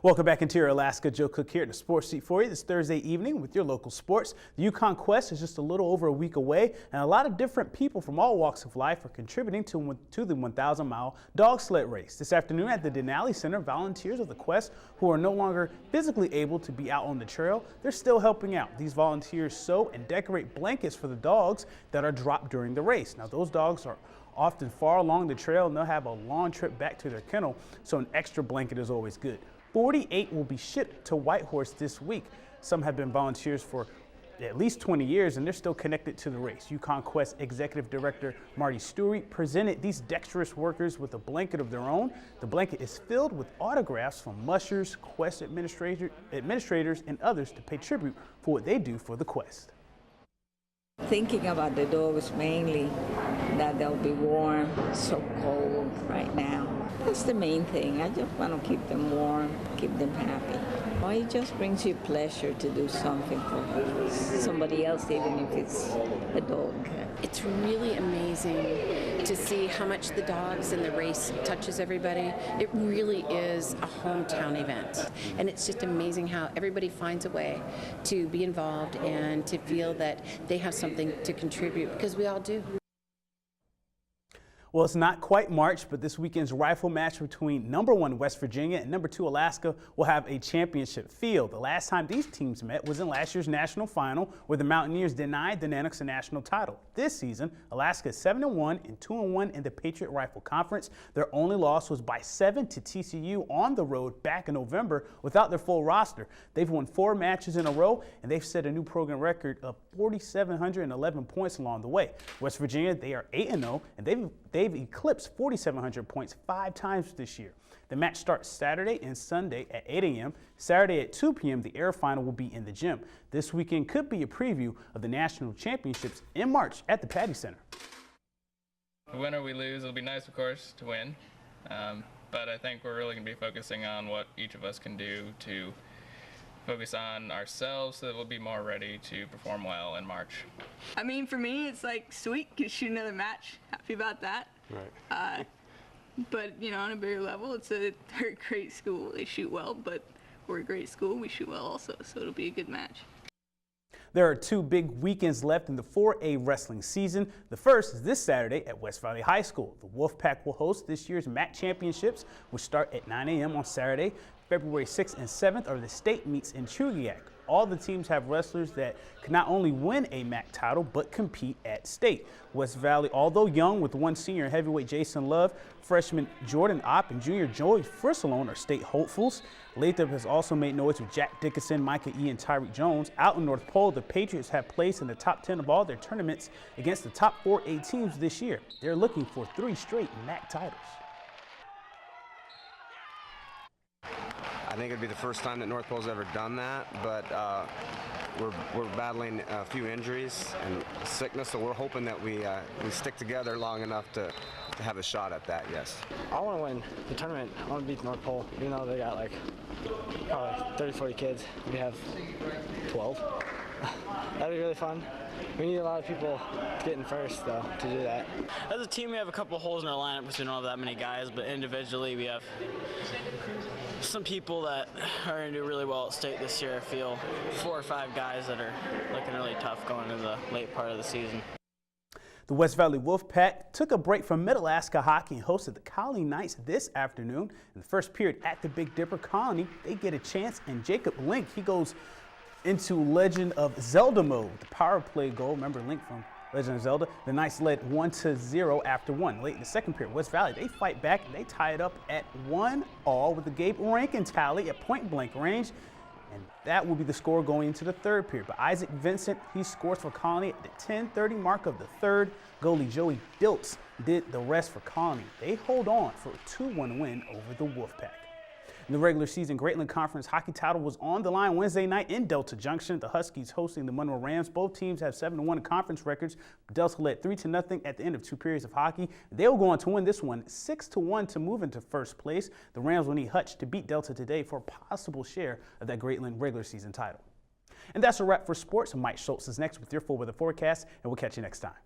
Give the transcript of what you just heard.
Welcome back into your Alaska. Joe Cook here at the Sports Seat for you this Thursday evening with your local sports. The Yukon Quest is just a little over a week away, and a lot of different people from all walks of life are contributing to the 1,000-mile dog sled race. This afternoon at the DENALI Center, volunteers of the Quest who are no longer physically able to be out on the trail, they're still helping out. These volunteers sew and decorate blankets for the dogs that are dropped during the race. Now, those dogs are often far along the trail and they'll have a long trip back to their kennel, so an extra blanket is always good. 48 will be shipped to Whitehorse this week. Some have been volunteers for at least 20 years and they're still connected to the race. Yukon Quest Executive Director Marty Stewart presented these dexterous workers with a blanket of their own. The blanket is filled with autographs from mushers, Quest administrators, and others to pay tribute for what they do for the Quest. Thinking about the dogs mainly, that they'll be warm, so cold right now. That's the main thing. I just want to keep them warm, keep them happy. Well, it just brings you pleasure to do something for somebody else, even if it's a dog. It's really amazing to see how much the dogs in the race touches everybody. It really is a hometown event. And it's just amazing how everybody finds a way to be involved and to feel that they have something to contribute, because we all do. Well, it's not quite March, but this weekend's rifle match between #1 West Virginia and #2 Alaska will have a championship feel. The last time these teams met was in last year's national final, where the Mountaineers denied the Nanoks a national title. This season, Alaska is 7-1 and 2-1 in the Patriot Rifle Conference. Their only loss was by 7 to TCU on the road back in November without their full roster. They've won 4 matches in a row, and they've set a new program record of 4,711 points along the way. West Virginia, they are 8-0, and they've eclipsed 4,700 points 5 times this year. The match starts Saturday and Sunday at 8 a.m. Saturday at 2 p.m. the air final will be in the gym. This weekend could be a preview of the national championships in March at the Patty Center. Win or we lose, it'll be nice, of course, to win. But I think we're really going to be focusing on what each of us can do to focus on ourselves so that we'll be more ready to perform well in March. I mean, for me, it's like, sweet, get shoot another match. Happy about that. Right. But, you know, on a bigger level, they're a great school. They shoot well, but we're a great school. We shoot well also, so it'll be a good match. There are 2 big weekends left in the 4A wrestling season. The first is this Saturday at West Valley High School. The WOLFPACK will host this year's MAC championships, which start at 9 a.m. on Saturday. February 6th and 7th are the state meets in Chugiak. All the teams have wrestlers that can not only win a MAC title, but compete at state. West Valley, although young with 1 senior heavyweight Jason Love, freshman Jordan Opp, and junior Joey Frissalone are state hopefuls. Lathrop has also made noise with Jack Dickinson, Micah E., and Tyreek Jones. Out in North Pole, the Patriots have placed in the top 10 of all their tournaments against the top 4A teams this year. They're looking for 3 straight MAC titles. I think it'd be the first time that North Pole's ever done that, but we're battling a few injuries and sickness, so we're hoping that we stick together long enough to have a shot at that, yes. I want to win the tournament. I want to beat North Pole, even though they got like probably 30, 40 kids. We have 12. That'd be really fun. We need a lot of people to get in first, though, to do that. As a team, we have a couple of holes in our lineup because we don't have that many guys, but individually, we have some people that are going to do really well at state this year. I feel 4 or 5 guys that are looking really tough going into the late part of the season. The West Valley WOLFPACK took a break from Mid-Alaska hockey and hosted the Colony Knights this afternoon. In the first period at the Big Dipper, Colony, they get a chance, and Jacob Link, he goes into Legend of Zelda mode. The power play goal, remember Link from Legend of Zelda, the Knights led 1-0 after 1. Late in the second period, West Valley, they fight back and they tie it up at 1-1 with the Gabe Rankin tally at point blank range. And that will be the score going into the third period. But Isaac Vincent, he scores for Colony at the 10:30 mark of the third. Goalie Joey Diltz did the rest for Colony. They hold on for a 2-1 win over the WOLFPACK. In the regular season, Greatland Conference hockey title was on the line Wednesday night in Delta Junction. The Huskies hosting the Monroe Rams. Both teams have 7-1 conference records. Delta led 3-0 at the end of 2 periods of hockey. They will go on to win this one 6-1 to move into first place. The Rams will need Hutch to beat Delta today for a possible share of that Greatland regular season title. And that's a wrap for sports. Mike Schultz is next with your full weather forecast, and we'll catch you next time.